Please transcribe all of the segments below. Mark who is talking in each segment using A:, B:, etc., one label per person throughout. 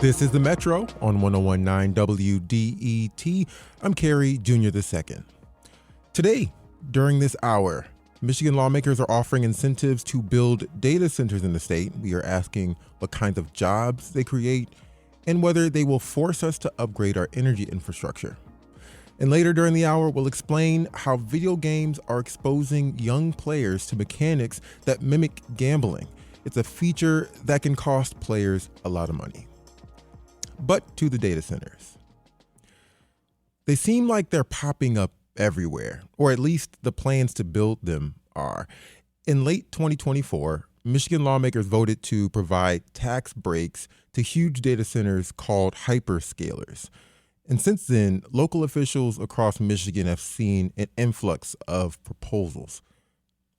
A: This is the Metro on 1019 WDET. I'm Kerry Jr. II. Today, during this hour, Michigan lawmakers are offering incentives to build data centers in the state. We are asking what kinds of jobs they create and whether they will force us to upgrade our energy infrastructure. And later during the hour, we'll explain how video games are exposing young players to mechanics that mimic gambling. It's a feature that can cost players a lot of money. But to the data centers. They seem like they're popping up everywhere, or at least the plans to build them are. In late 2024, Michigan lawmakers voted to provide tax breaks to huge data centers called hyperscalers. And since then, local officials across Michigan have seen an influx of proposals.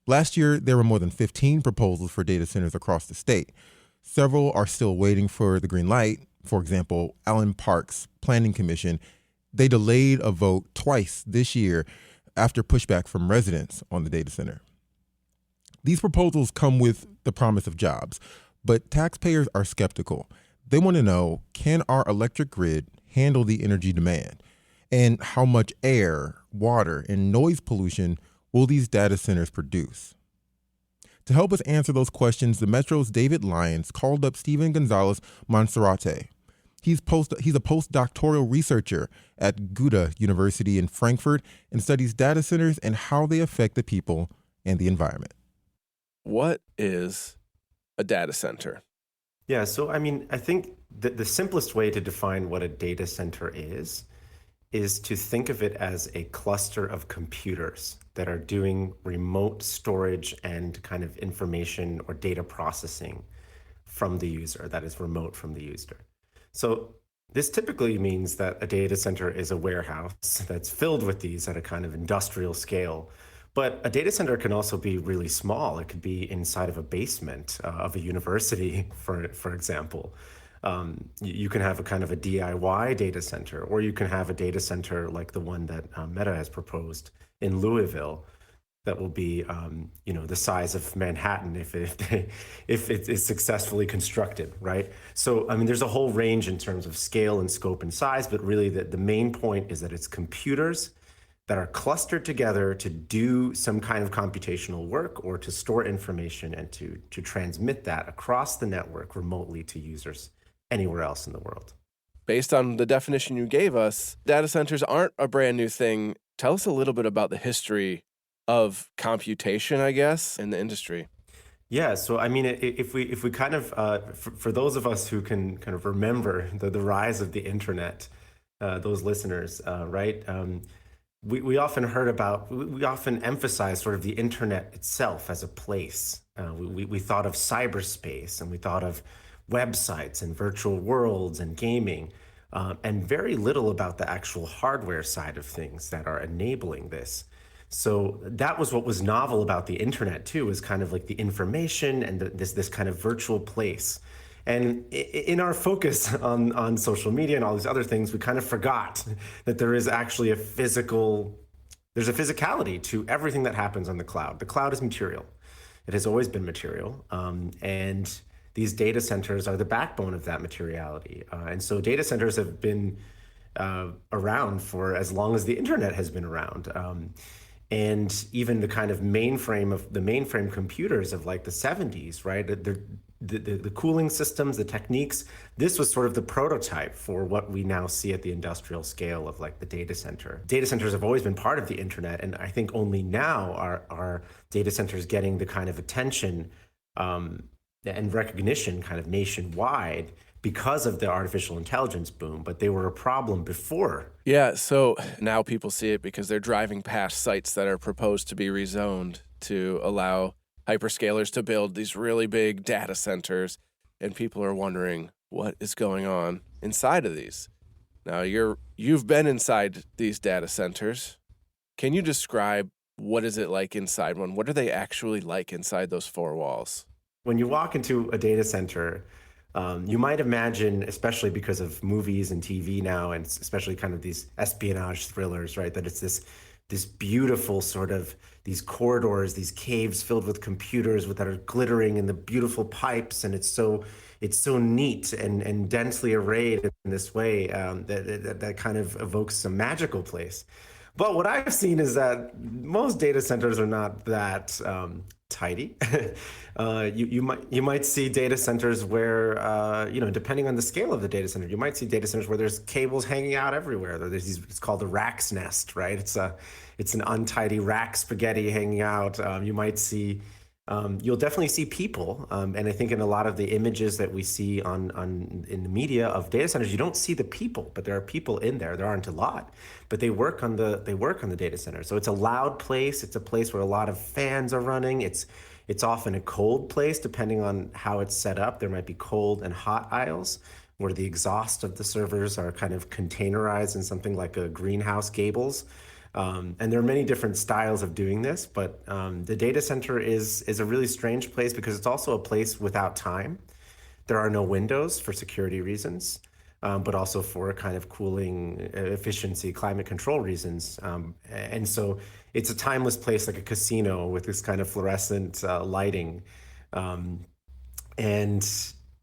A: Last year, there were more than 15 proposals for data centers across the state. Several are still waiting for the green light. For example, Allen Park's Planning Commission, they delayed a vote twice this year after pushback from residents on the data center. These proposals come with the promise of jobs, but taxpayers are skeptical. They want to know, can our electric grid handle the energy demand? And how much air, water, and noise pollution will these data centers produce? To help us answer those questions, the Metro's David Lyons called up Stephen Gonzalez Monserrate. He's a postdoctoral researcher at Goethe University in Frankfurt and studies data centers and how they affect the people and the environment.
B: What is a data center?
C: Yeah, so I think the simplest way to define what a data center is to think of it as a cluster of computers that are doing remote storage and kind of information or data processing from the user, that is remote from the user. So this typically means that a data center is a warehouse that's filled with these at a kind of industrial scale. But a data center can also be really small. It could be inside of a basement of a university, for example. You can have a kind of a DIY data center, or you can have a data center like the one that Meta has proposed in Louisville that will be, the size of Manhattan if it is successfully constructed, right? So, there's a whole range in terms of scale and scope and size, but really the main point is that it's computers that are clustered together to do some kind of computational work or to store information and to transmit that across the network remotely to users anywhere else in the world.
B: Based on the definition you gave us, data centers aren't a brand new thing. Tell us a little bit about the history of computation, I guess, in the industry.
C: Yeah, so if we kind of, for those of us who can kind of remember the rise of the internet, those listeners, right? We often we often emphasize sort of the internet itself as a place. We thought of cyberspace and we thought of websites and virtual worlds and gaming, and very little about the actual hardware side of things that are enabling this. So that was what was novel about the internet too, is kind of like the information and this kind of virtual place. And in our focus on social media and all these other things, we kind of forgot that there is actually there's a physicality to everything that happens on the cloud. The cloud is material. It has always been material. And these data centers are the backbone of that materiality. And so data centers have been around for as long as the internet has been around. And even the kind of mainframe computers of like the 70s, right? The cooling systems, the techniques, this was sort of the prototype for what we now see at the industrial scale of like the data center. Data centers have always been part of the internet, and I think only now are data centers getting the kind of attention and recognition kind of nationwide because of the artificial intelligence boom, but they were a problem before.
B: Yeah, so now people see it because they're driving past sites that are proposed to be rezoned to allow hyperscalers to build these really big data centers, and people are wondering what is going on inside of these. Now, you've been inside these data centers. Can you describe what is it like inside one? What are they actually like inside those four walls?
C: When you walk into a data center, you might imagine, especially because of movies and TV now, and especially kind of these espionage thrillers, right, that it's this this beautiful sort of these corridors, these caves filled with computers that are glittering in the beautiful pipes, and it's so neat and densely arrayed in this way that kind of evokes some magical place. But what I've seen is that most data centers are not that tidy. You might see data centers where depending on the scale of the data center, you might see data centers where there's cables hanging out everywhere. It's called the rack's nest, right? It's an untidy rack spaghetti hanging out. You might see. You'll definitely see people, and I think in a lot of the images that we see in the media of data centers, you don't see the people, but there are people in there. There aren't a lot, but they work on the data center. So it's a loud place. It's a place where a lot of fans are running. It's often a cold place, depending on how it's set up. There might be cold and hot aisles where the exhaust of the servers are kind of containerized in something like a greenhouse gables. And there are many different styles of doing this, but the data center is a really strange place because it's also a place without time. There are no windows for security reasons, but also for kind of cooling, efficiency, climate control reasons. And so it's a timeless place, like a casino with this kind of fluorescent lighting. And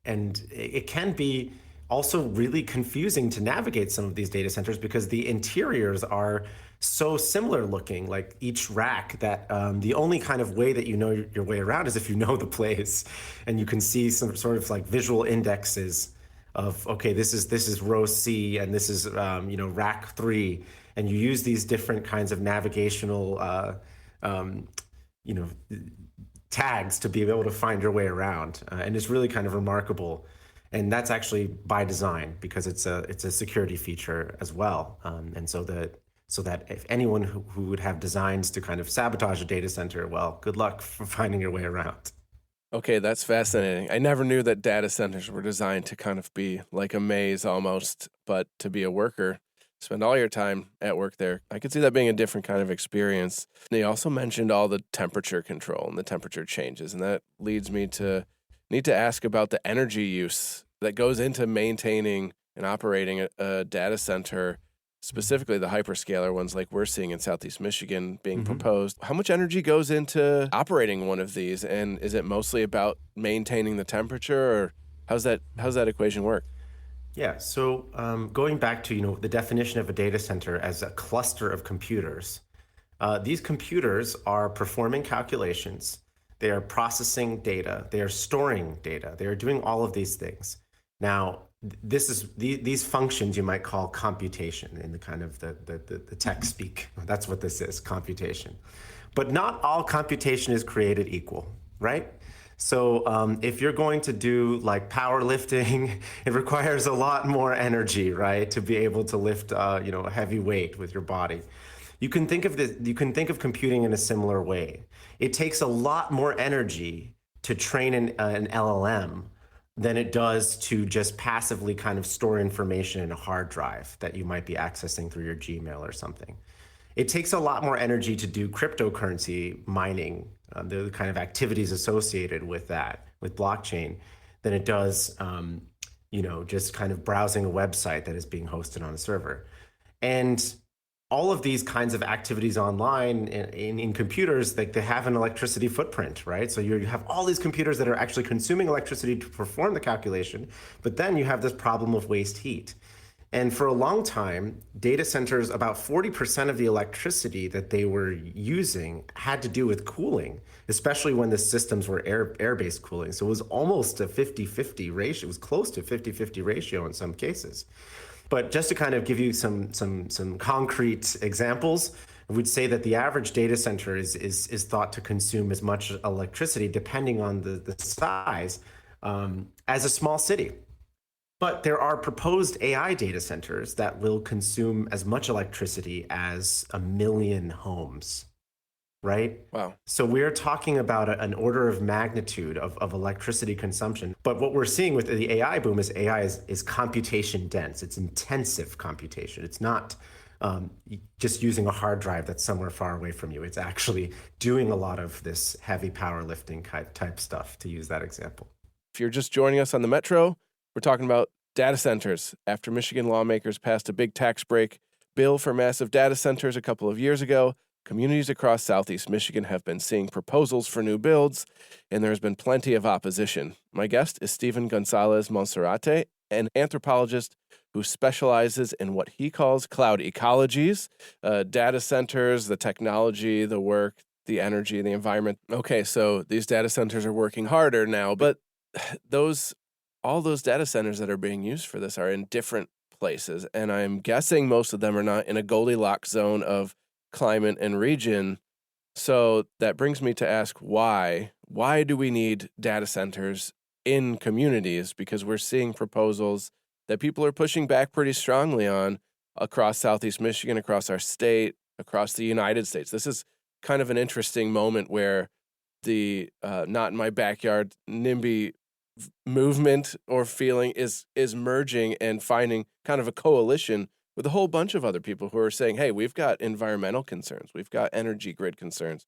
C: it can be also really confusing to navigate some of these data centers because the interiors are so similar looking, like each rack, that the only kind of way that you know your way around is if you know the place, and you can see some sort of like visual indexes of, okay, this is row C and this is rack 3, and you use these different kinds of navigational tags to be able to find your way around, and it's really kind of remarkable. And that's actually by design because it's a security feature as well, and so that if anyone who would have designs to kind of sabotage a data center, well, good luck for finding your way around.
B: Okay, that's fascinating. I never knew that data centers were designed to kind of be like a maze almost, but to be a worker, spend all your time at work there. I could see that being a different kind of experience. They also mentioned all the temperature control and the temperature changes, and that leads me to need to ask about the energy use that goes into maintaining and operating a data center, specifically the hyperscaler ones like we're seeing in Southeast Michigan being proposed. How much energy goes into operating one of these? And is it mostly about maintaining the temperature, or how's that equation work?
C: Yeah, so going back to the definition of a data center as a cluster of computers, these computers are performing calculations, they are processing data, they are storing data, they are doing all of these things. Now, these functions you might call computation in the kind of the tech speak. That's what this is, computation. But not all computation is created equal, right? So if you're going to do like powerlifting, it requires a lot more energy, right, to be able to lift a heavy weight with your body. You can think of computing in a similar way. It takes a lot more energy to train an LLM than it does to just passively kind of store information in a hard drive that you might be accessing through your Gmail or something. It takes a lot more energy to do cryptocurrency mining, the kind of activities associated with that, with blockchain, than it does, just kind of browsing a website that is being hosted on a server. And all of these kinds of activities online in computers, they have an electricity footprint, right? So you have all these computers that are actually consuming electricity to perform the calculation, but then you have this problem of waste heat. And for a long time, data centers, about 40% of the electricity that they were using had to do with cooling, especially when the systems were air-based cooling. So it was almost a 50-50 ratio. It was close to a 50-50 ratio in some cases. But just to kind of give you some concrete examples, I would say that the average data center is thought to consume as much electricity, depending on the size, as a small city. But there are proposed AI data centers that will consume as much electricity as 1 million homes, right?
B: Wow.
C: So we're talking about an order of magnitude of electricity consumption. But what we're seeing with the AI boom is AI is computation dense. It's intensive computation. It's not just using a hard drive that's somewhere far away from you. It's actually doing a lot of this heavy powerlifting type stuff, to use that example.
B: If you're just joining us on the Metro, we're talking about data centers after Michigan lawmakers passed a big tax break bill for massive data centers a couple of years ago, communities across Southeast Michigan have been seeing proposals for new builds, and there's been plenty of opposition. My guest is Stephen Gonzalez Monserrate, an anthropologist who specializes in what he calls cloud ecologies, data centers, the technology, the work, the energy, the environment. Okay, so these data centers are working harder now, but all those data centers that are being used for this are in different places, and I'm guessing most of them are not in a Goldilocks zone of climate and region. So that brings me to ask why. Why do we need data centers in communities? Because we're seeing proposals that people are pushing back pretty strongly on across Southeast Michigan, across our state, across the United States. This is kind of an interesting moment where the not in my backyard NIMBY movement or feeling is merging and finding kind of a coalition with a whole bunch of other people who are saying, hey, we've got environmental concerns, we've got energy grid concerns,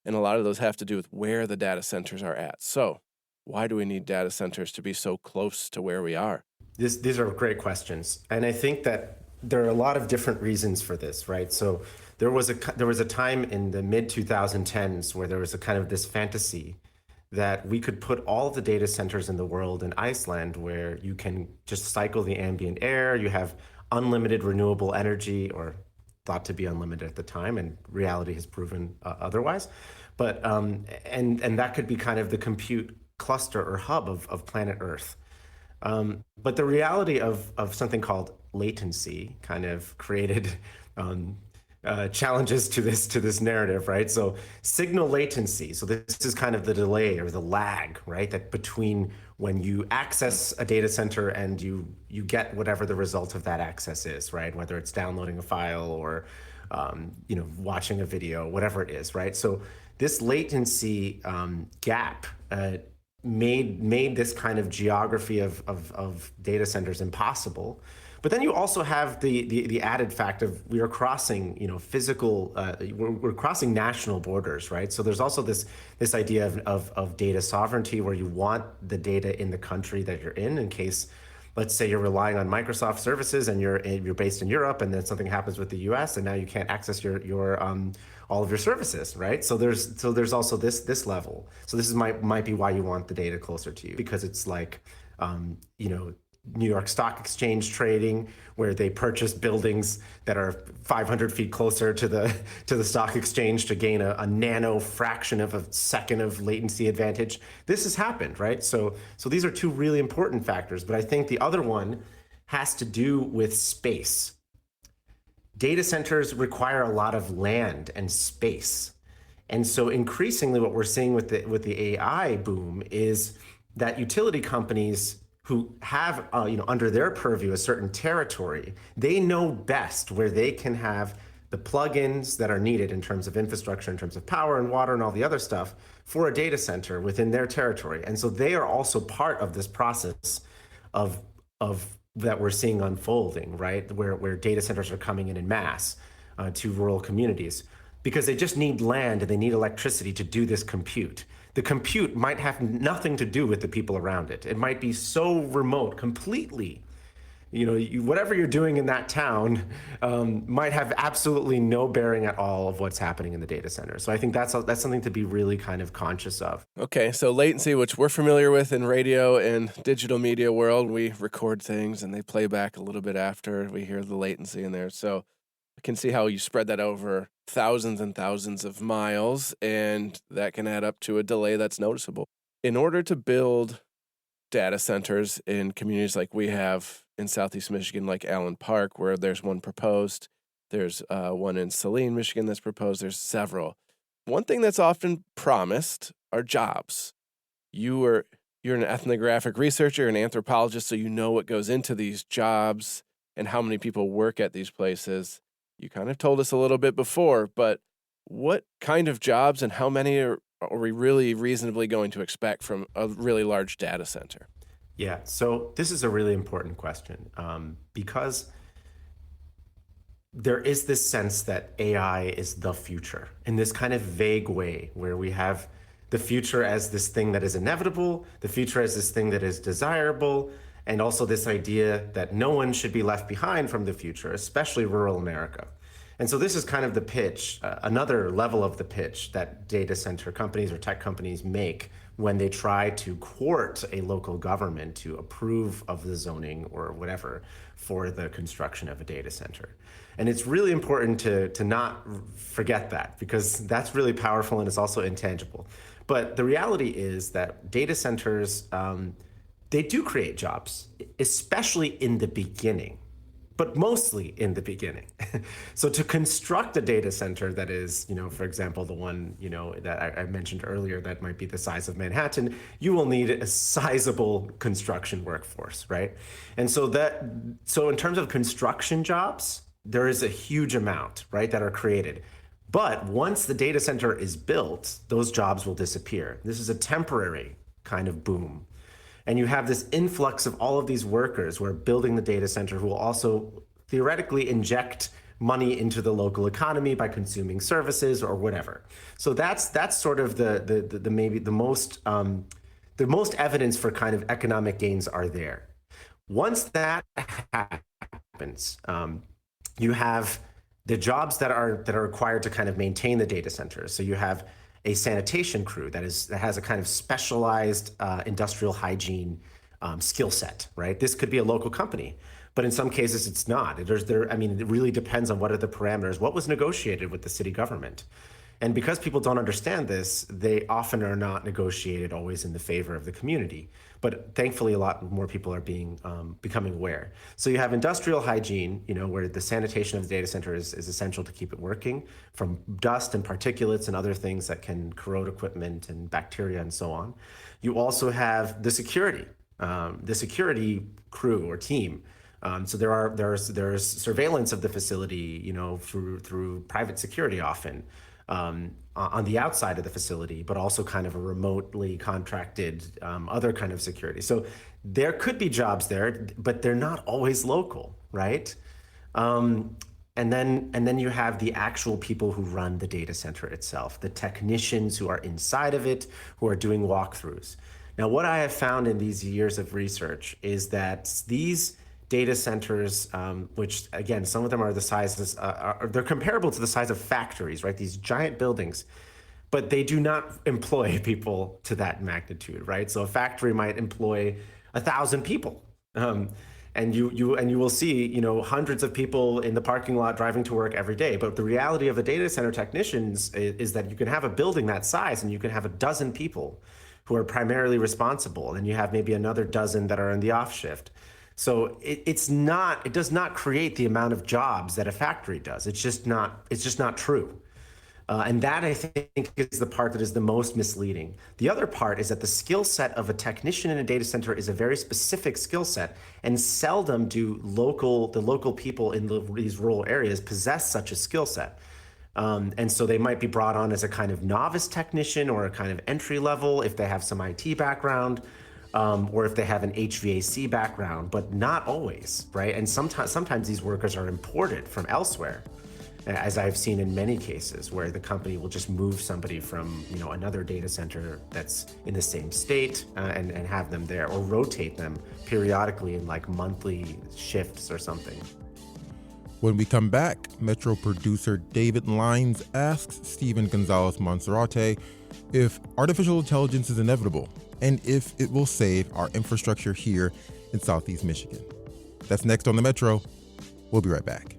B: and a lot of those have to do with where the data centers are at. So why do we need data centers to be so close to where we are?
C: These are great questions. And I think that there are a lot of different reasons for this, right? So there was a time in the mid 2010s where there was a kind of this fantasy that we could put all the data centers in the world in Iceland, where you can just cycle the ambient air, you have unlimited renewable energy, or thought to be unlimited at the time, and reality has proven otherwise. But and that could be kind of the compute cluster or hub of planet Earth. But the reality of something called latency kind of created challenges to this narrative, right? So signal latency. So this is kind of the delay or the lag, right? That between when you access a data center and you get whatever the result of that access is, right? Whether it's downloading a file or watching a video, whatever it is, right? So this latency gap made this kind of geography of data centers impossible. But then you also have the added fact of we are crossing, physical, we're crossing national borders, right? So there's also this idea of data sovereignty, where you want the data in the country that you're in case, let's say you're relying on Microsoft services and you're based in Europe, and then something happens with the U.S. and now you can't access your all of your services, right? So there's also this level. So this might be why you want the data closer to you, because it's like New York Stock Exchange trading, where they purchase buildings that are 500 feet closer to the stock exchange to gain a nano fraction of a second of latency advantage. This has happened, right? So these are two really important factors. But I think the other one has to do with space. Data centers require a lot of land and space. And so increasingly what we're seeing with the AI boom is that utility companies who have under their purview a certain territory, they know best where they can have the plugins that are needed in terms of infrastructure, in terms of power and water and all the other stuff for a data center within their territory. And so they are also part of this process of that we're seeing unfolding, right? Where data centers are coming in mass to rural communities, because they just need land and they need electricity to do this compute. The compute might have nothing to do with the people around it. It might be so remote completely. Whatever you're doing in that town might have absolutely no bearing at all of what's happening in the data center. So I think that's something to be really kind of conscious of.
B: Okay, so latency, which we're familiar with in radio and digital media world, we record things and they play back a little bit after we hear the latency in there. So I can see how you spread that over thousands and thousands of miles, and that can add up to a delay that's noticeable. In order to build data centers in communities like we have in Southeast Michigan, like Allen Park, where there's one proposed, there's one in Saline, Michigan that's proposed, there's several. One thing that's often promised are jobs. You're an ethnographic researcher, an anthropologist, so you know what goes into these jobs and how many people work at these places. You kind of told us a little bit before, but what kind of jobs and how many are we really reasonably going to expect from a really large data center?
C: Yeah, so this is a really important question because there is this sense that AI is the future in this kind of vague way, where we have the future as this thing that is inevitable, the future as this thing that is desirable, and also this idea that no one should be left behind from the future, especially rural America. And so this is kind of the pitch, another level of the pitch that data center companies or tech companies make when they try to court a local government to approve of the zoning or whatever for the construction of a data center. And it's really important to not forget that, because that's really powerful and it's also intangible. But the reality is that data centers, they do create jobs, especially in the beginning, but mostly in the beginning. So to construct a data center that is, for example, the one, that I mentioned earlier, that might be the size of Manhattan, you will need a sizable construction workforce, right? And so in terms of construction jobs, there is a huge amount, right, that are created. But once the data center is built, those jobs will disappear. This is a temporary kind of boom. And you have this influx of all of these workers who are building the data center, who will also theoretically inject money into the local economy by consuming services or whatever. So that's sort of the maybe the most evidence for kind of economic gains are there. Once that happens, you have the jobs that are required to kind of maintain the data centers. So you have a sanitation crew that has a kind of specialized industrial hygiene skill set, right? This could be a local company, but in some cases it's not. It really depends on what are the parameters, what was negotiated with the city government. And because people don't understand this, they often are not negotiated always in the favor of the community. But thankfully, a lot more people are becoming aware. So you have industrial hygiene, where the sanitation of the data center is essential to keep it working, from dust and particulates and other things that can corrode equipment and bacteria and so on. You also have the security crew or team. So there's surveillance of the facility, through private security often. On the outside of the facility, but also kind of a remotely contracted other kind of security. So there could be jobs there, but they're not always local, right? And then you have the actual people who run the data center itself, the technicians who are inside of it, who are doing walkthroughs. Now, what I have found in these years of research is that these data centers, which again, some of them are the sizes, they're comparable to the size of factories, right? These giant buildings, but they do not employ people to that magnitude, right? So a factory might employ 1,000 people, and you will see, hundreds of people in the parking lot driving to work every day. But the reality of the data center technicians is that you can have a building that size, and you can have 12 people who are primarily responsible, and you have maybe another dozen that are in the off shift. So it does not create the amount of jobs that a factory does. It's just not true. And that, I think, is the part that is the most misleading. The other part is that the skill set of a technician in a data center is a very specific skill set, and seldom do the local people in these rural areas possess such a skill set. And so they might be brought on as a kind of novice technician or a kind of entry level if they have some IT background. Or if they have an HVAC background, but not always, right? And sometimes these workers are imported from elsewhere, as I've seen in many cases, where the company will just move somebody from another data center that's in the same state and have them there, or rotate them periodically in like monthly shifts or something.
A: When we come back, Metro producer David Lyons asks Stephen Gonzalez Monserrate if artificial intelligence is inevitable, and if it will save our infrastructure here in Southeast Michigan. That's next on the Metro. We'll be right back.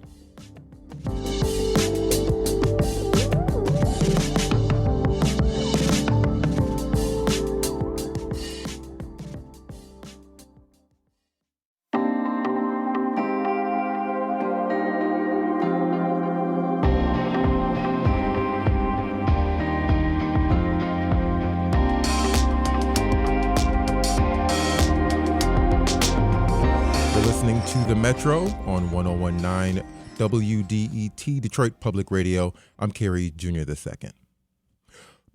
A: The Metro on 1019 WDET, Detroit Public Radio. I'm Kerry Jr. II.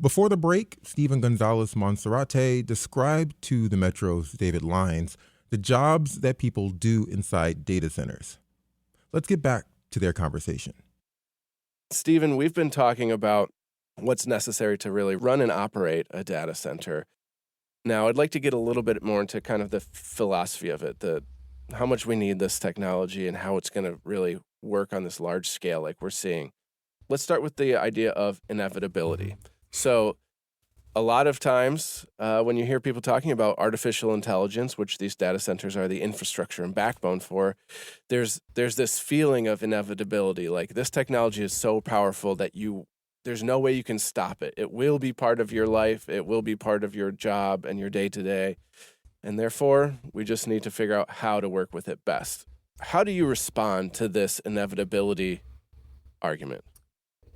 A: Before the break, Stephen Gonzalez Monserrate described to the Metro's David Lyons the jobs that people do inside data centers. Let's get back to their conversation.
B: Stephen, we've been talking about what's necessary to really run and operate a data center. Now, I'd like to get a little bit more into kind of the philosophy of it, how much we need this technology and how it's going to really work on this large scale like we're seeing. Let's start with the idea of inevitability. So a lot of times when you hear people talking about artificial intelligence, which these data centers are the infrastructure and backbone for, there's this feeling of inevitability. Like this technology is so powerful that there's no way you can stop it. It will be part of your life. It will be part of your job and your day-to-day. And therefore, we just need to figure out how to work with it best. How do you respond to this inevitability argument?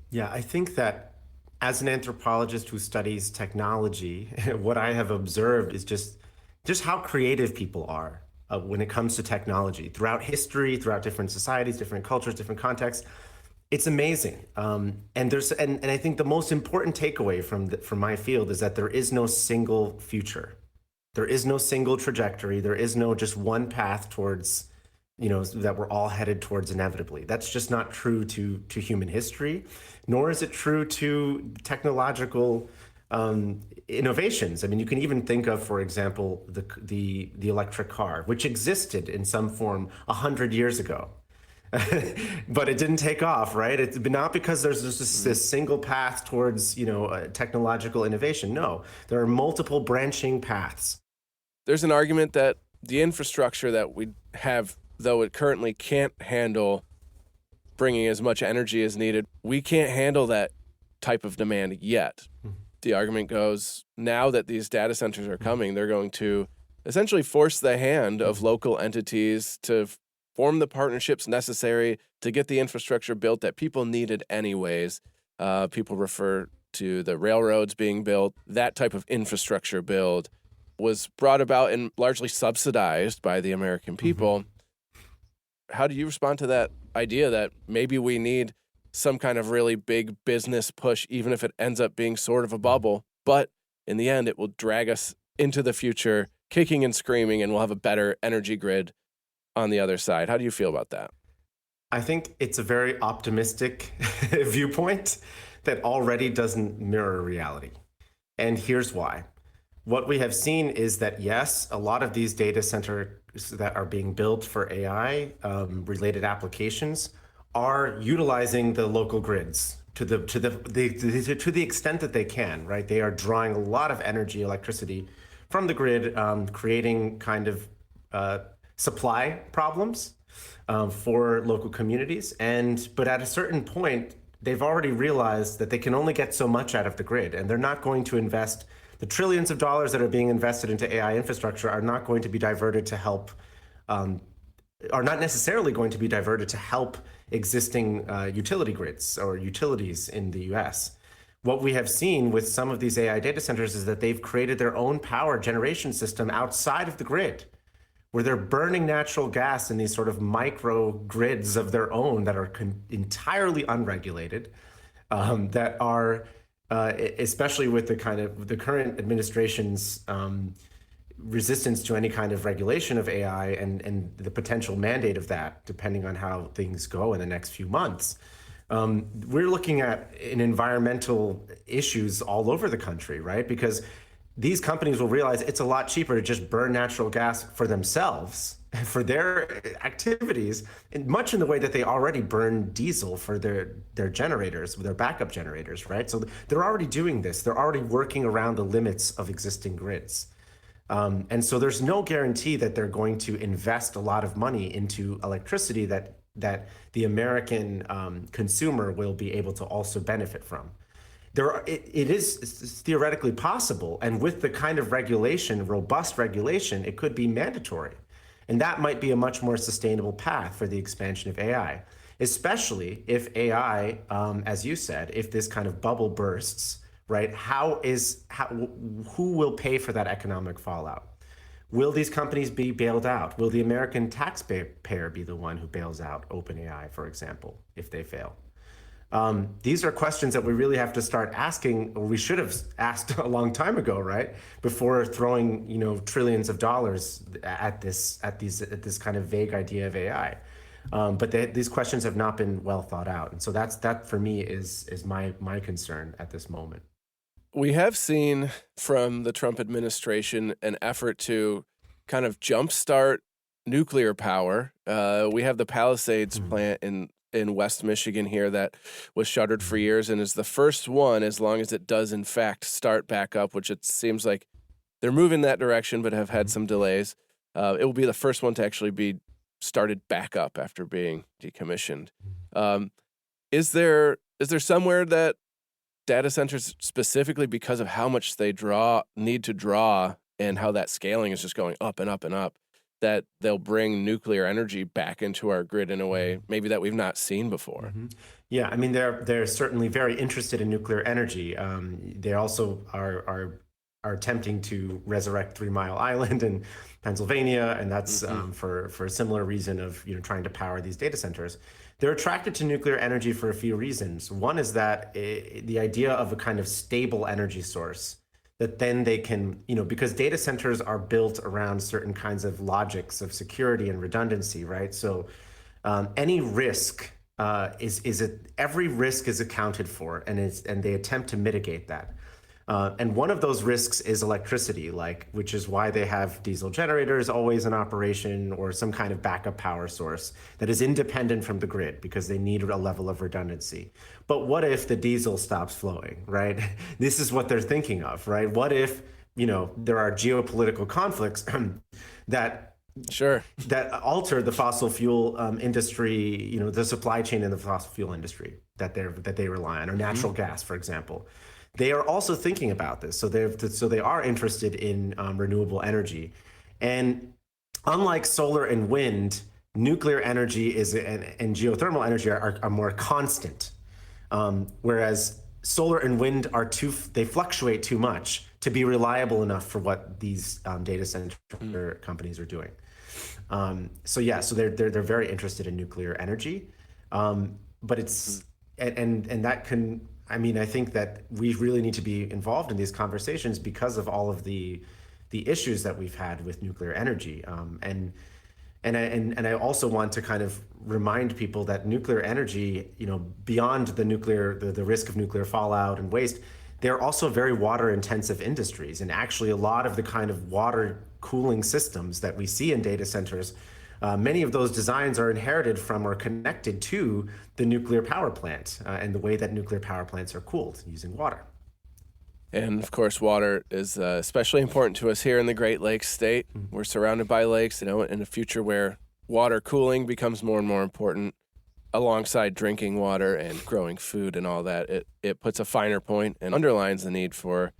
C: Yeah, I think that as an anthropologist who studies technology, what I have observed is just how creative people are when it comes to technology throughout history, throughout different societies, different cultures, different contexts. It's amazing. And I think the most important takeaway from my field is that there is no single future. There is no single trajectory. There is no just one path towards, that we're all headed towards inevitably. That's just not true to human history, nor is it true to technological innovations. I mean, you can even think of, for example, the electric car, which existed in some form 100 years ago. But it didn't take off, right? It's not because there's just this single path towards, technological innovation. No, there are multiple branching paths.
B: There's an argument that the infrastructure that we have, though it currently can't handle bringing as much energy as needed, we can't handle that type of demand yet. The argument goes, now that these data centers are coming, they're going to essentially force the hand of local entities to form the partnerships necessary to get the infrastructure built that people needed anyways. People refer to the railroads being built. That type of infrastructure build was brought about and largely subsidized by the American people. How do you respond to that idea that maybe we need some kind of really big business push, even if it ends up being sort of a bubble, but in the end, it will drag us into the future, kicking and screaming, and we'll have a better energy grid on the other side? How do you feel about that?
C: I think it's a very optimistic viewpoint that already doesn't mirror reality. And here's why. What we have seen is that, yes, a lot of these data centers that are being built for AI related applications are utilizing the local grids to the extent that they can, right? They are drawing a lot of energy, electricity from the grid, creating kind of supply problems for local communities. But at a certain point, they've already realized that they can only get so much out of the grid, and they're not going to invest. The trillions of dollars that are being invested into AI infrastructure are not going to be diverted to help, are not necessarily going to be diverted to help existing utility grids or utilities in the US. What we have seen with some of these AI data centers is that they've created their own power generation system outside of the grid, where they're burning natural gas in these sort of micro grids of their own that are entirely unregulated, that are especially with the current administration's resistance to any kind of regulation of AI and the potential mandate of that, depending on how things go in the next few months. We're looking at environmental issues all over the country, right? Because these companies will realize it's a lot cheaper to just burn natural gas for themselves, for their activities, much in the way that they already burn diesel for their generators, their backup generators, right? So they're already doing this. They're already working around the limits of existing grids. And so there's no guarantee that they're going to invest a lot of money into electricity that the American consumer will be able to also benefit from. It is theoretically possible, and with the kind of regulation, robust regulation, it could be mandatory. And that might be a much more sustainable path for the expansion of AI, especially if AI, as you said, if this kind of bubble bursts, right? Who will pay for that economic fallout? Will these companies be bailed out? Will the American taxpayer be the one who bails out OpenAI, for example, if they fail? These are questions that we really have to start asking, or we should have asked a long time ago, right? Before throwing, trillions of dollars at this kind of vague idea of AI. But these questions have not been well thought out, and so that for me is my concern at this moment.
B: We have seen from the Trump administration an effort to kind of jumpstart nuclear power. We have the Palisades plant in West Michigan here that was shuttered for years and is the first one, as long as it does in fact start back up, which it seems like they're moving that direction but have had some delays. It will be the first one to actually be started back up after being decommissioned. Is there somewhere that data centers, specifically because of how much they need to draw and how that scaling is just going up and up and up, that they'll bring nuclear energy back into our grid in a way maybe that we've not seen before?
C: Yeah, I mean, they're certainly very interested in nuclear energy. They also are attempting to resurrect 3 Mile Island in Pennsylvania, and that's for a similar reason of trying to power these data centers. They're attracted to nuclear energy for a few reasons. One is that the idea of a kind of stable energy source that then they can, because data centers are built around certain kinds of logics of security and redundancy, right? So any risk every risk is accounted for, and they attempt to mitigate that. And one of those risks is electricity, which is why they have diesel generators always in operation, or some kind of backup power source that is independent from the grid, because they need a level of redundancy. But what if the diesel stops flowing, right? This is what they're thinking of, right? What if, there are geopolitical conflicts that alter the fossil fuel industry, the supply chain in the fossil fuel industry that they rely on, or natural gas, for example. They are also thinking about this, so they are interested in renewable energy, and unlike solar and wind, nuclear energy and geothermal energy are more constant, whereas solar and wind they fluctuate too much to be reliable enough for what these data center companies are doing. So they're very interested in nuclear energy, but it's and that can. I mean, I think that we really need to be involved in these conversations because of all of the issues that we've had with nuclear energy. And I also want to kind of remind people that nuclear energy, beyond the risk of nuclear fallout and waste, they're also very water intensive industries. And actually a lot of the kind of water cooling systems that we see in data centers, many of those designs are inherited from or connected to the nuclear power plant and the way that nuclear power plants are cooled using water.
B: And of course, water is especially important to us here in the Great Lakes state. We're surrounded by lakes, in a future where water cooling becomes more and more important alongside drinking water and growing food and all that. It puts a finer point and underlines the need for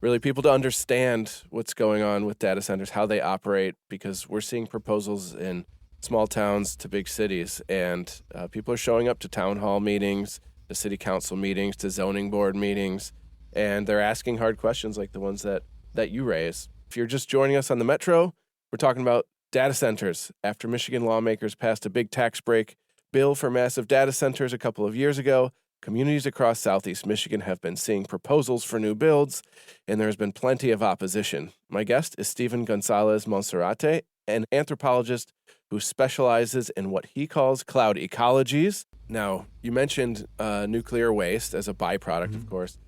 B: really people to understand what's going on with data centers, how they operate, because we're seeing proposals in small towns to big cities, and people are showing up to town hall meetings, to city council meetings, to zoning board meetings, and they're asking hard questions like the ones that you raise. If you're just joining us on the Metro, we're talking about data centers. After Michigan lawmakers passed a big tax break bill for massive data centers a couple of years ago, communities across Southeast Michigan have been seeing proposals for new builds, and there has been plenty of opposition. My guest is Stephen Gonzalez Monserrate, an anthropologist who specializes in what he calls cloud ecologies. Now, you mentioned nuclear waste as a byproduct, of course.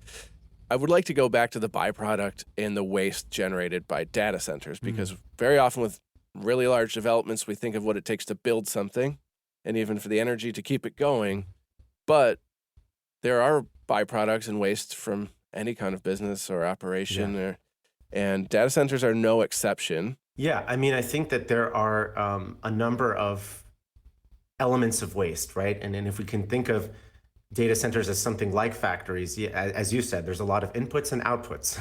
B: I would like to go back to the byproduct and the waste generated by data centers, because very often with really large developments, we think of what it takes to build something and even for the energy to keep it going. But there are byproducts and waste from any kind of business or operation, and data centers are no exception.
C: Yeah, I mean, I think that there are a number of elements of waste, right? And if we can think of data centers as something like factories, as you said, there's a lot of inputs and outputs.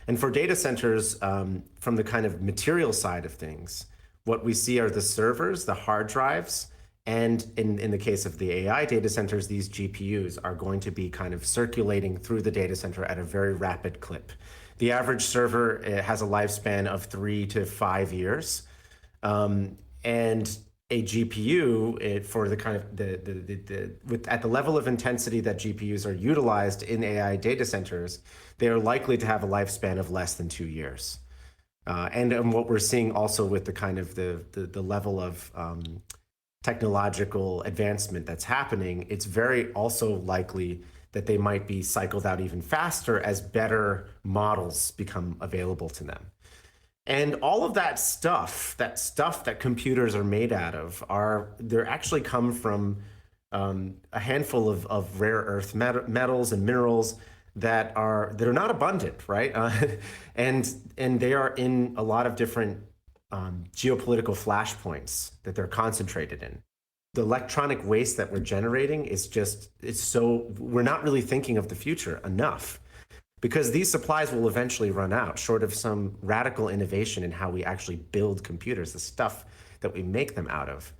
C: And for data centers, from the kind of material side of things, what we see are the servers, the hard drives, and in the case of the AI data centers, these GPUs are going to be kind of circulating through the data center at a very rapid clip. The average server has a lifespan of 3 to 5 years. And a GPU, for the kind of at the level of intensity that GPUs are utilized in AI data centers, they are likely to have a lifespan of less than 2 years. And what we're seeing also with the kind of the level of technological advancement that's happening, it's very also likely that they might be cycled out even faster as better models become available to them. And all of that stuff that computers are made out of, they're actually come from a handful of rare earth metals and minerals that are not abundant, right? And they are in a lot of different geopolitical flashpoints that they're concentrated in. The electronic waste that we're generating we're not really thinking of the future enough, because these supplies will eventually run out, short of some radical innovation in how we actually build computers, the stuff that we make them out of.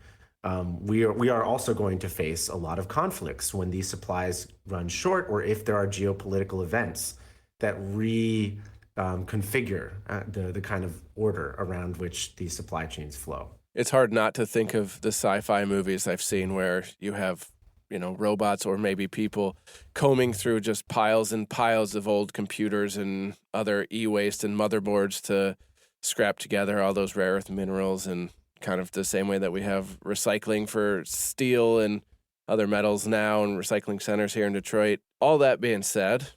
C: We are also going to face a lot of conflicts when these supplies run short, or if there are geopolitical events that reconfigure the kind of order around which these supply chains flow.
B: It's hard not to think of the sci-fi movies I've seen where you have, robots or maybe people combing through just piles and piles of old computers and other e-waste and motherboards to scrap together all those rare earth minerals, and kind of the same way that we have recycling for steel and other metals now and recycling centers here in Detroit. All that being said,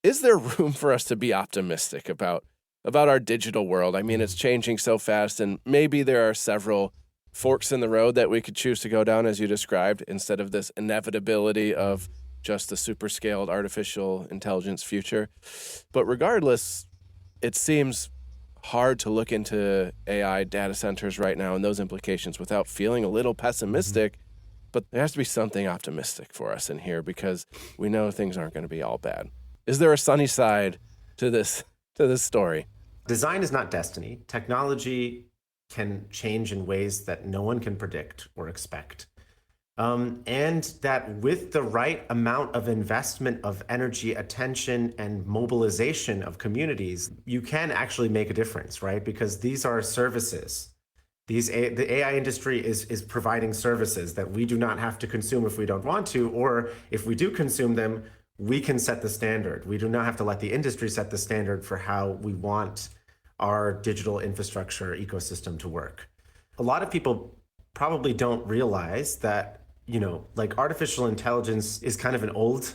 B: is there room for us to be optimistic about our digital world? I mean, it's changing so fast, and maybe there are several forks in the road that we could choose to go down, as you described, instead of this inevitability of just the super scaled artificial intelligence future. But regardless, it seems hard to look into AI data centers right now and those implications without feeling a little pessimistic. But there has to be something optimistic for us in here, because we know things aren't going to be all bad. Is there a sunny side to this story?
C: Design is not destiny. Technology can change in ways that no one can predict or expect. And that with the right amount of investment of energy, attention, and mobilization of communities, you can actually make a difference, right? Because these are services. The AI industry is providing services that we do not have to consume if we don't want to, or if we do consume them, we can set the standard. We do not have to let the industry set the standard for how we want our digital infrastructure ecosystem to work. A lot of people probably don't realize that, like artificial intelligence is kind of an old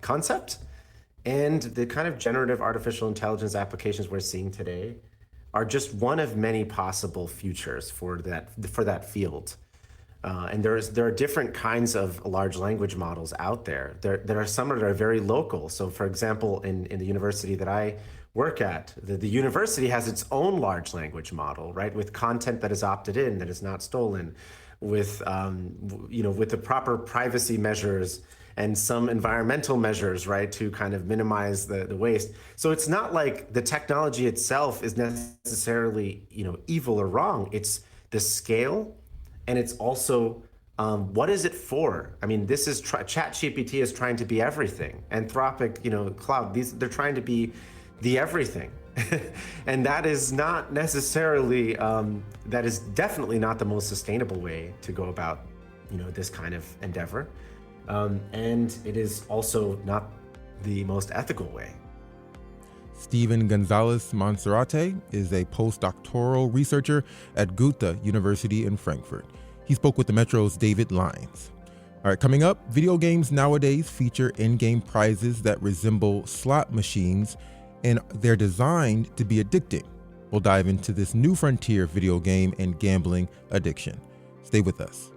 C: concept, and the kind of generative artificial intelligence applications we're seeing today are just one of many possible futures for that field. And there are different kinds of large language models out there. There are some that are very local. So, for example, in the university that I work at, the university has its own large language model, right, with content that is opted in, that is not stolen, with with the proper privacy measures and some environmental measures, right, to kind of minimize the waste. So it's not like the technology itself is necessarily evil or wrong. It's the scale. And it's also, what is it for? I mean, this is ChatGPT is trying to be everything. Anthropic, cloud, they're trying to be the everything. And that is not necessarily, that is definitely not the most sustainable way to go about, this kind of endeavor. And it is also not the most ethical way.
A: Stephen Gonzalez Monserrate is a postdoctoral researcher at Goethe University in Frankfurt. He spoke with the Metro's David Lyons. All right, coming up, video games nowadays feature in-game prizes that resemble slot machines, and they're designed to be addicting. We'll dive into this new frontier of video game and gambling addiction. Stay with us.